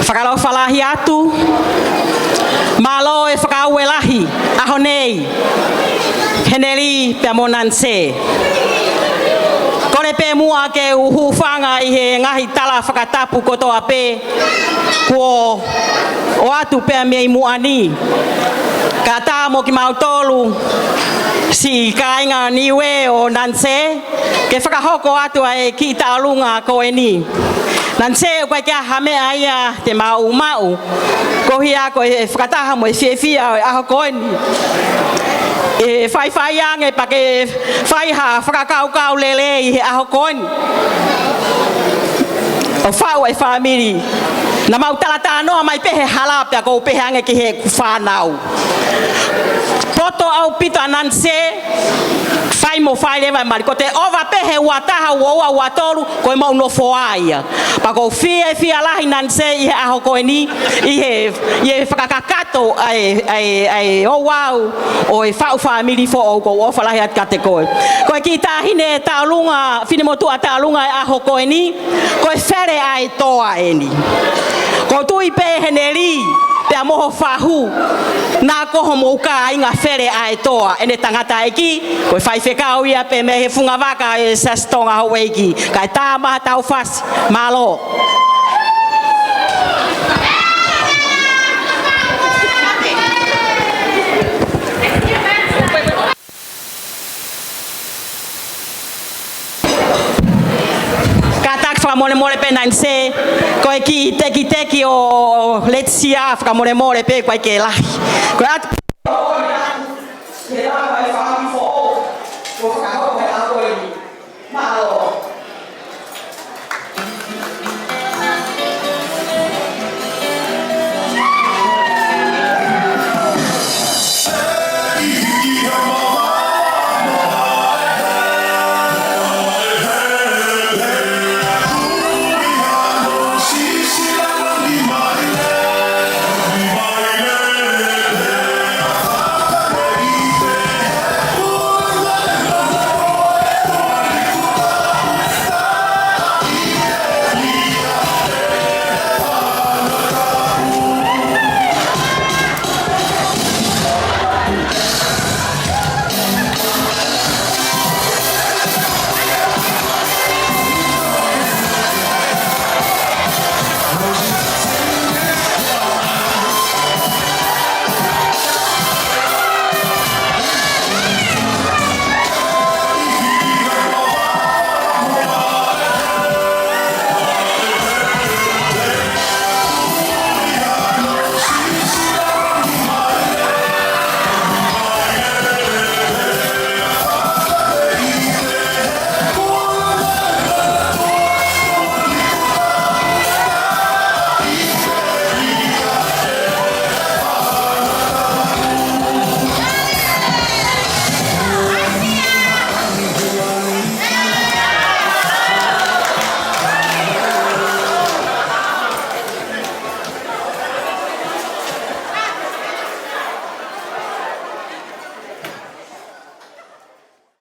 whakalo whalahi atu, malo e whakauelahi, aho nei, heneri pe monanse. Kore pe mua ke uhu whanga I he ngahi tala whakatapu kotoa pe, kuo o atu pe mei muani. Ka tā mo ki mautolu, si kainga niwe o nanse, ke whakahoko atu ai ki tālunga ko e ni. Nanse koe kia hame aia te mau mau, ko hia ko e whakataha mo e whiawhia aho koe ni. E whai ange pa ke whaiha whakakaukau lele I he aho koe ni. O whau e whamiri. Na mau talata noa mai pehe halapia ko pehe ange ki he whanau. Poto au pita nanse, whai mo whai lewa mari. Ko te ova pehe ua taha ua ua tolu, ko e mau no whoaia. Pa ko whia lahi nanse I he aho koe ni, I he whakakakato ai o wau, o e whau whamiri fo o ko o whalahi at kate koe. Ko e ki tāhine tālunga, whinemotua tālunga e aho koe ni, ko e where ai toa e ni. Ko tui pe heneri, te amoho whahu, nā koho mouka inga where ai toa, ene tangata eki, ko e whai whekau ia pe me he whunga waka e sastonga ho eki, kai tā maha tau whas, malo. Mole pe nanse ko e ki teki o letsia fra mole pe ko ke lahi ko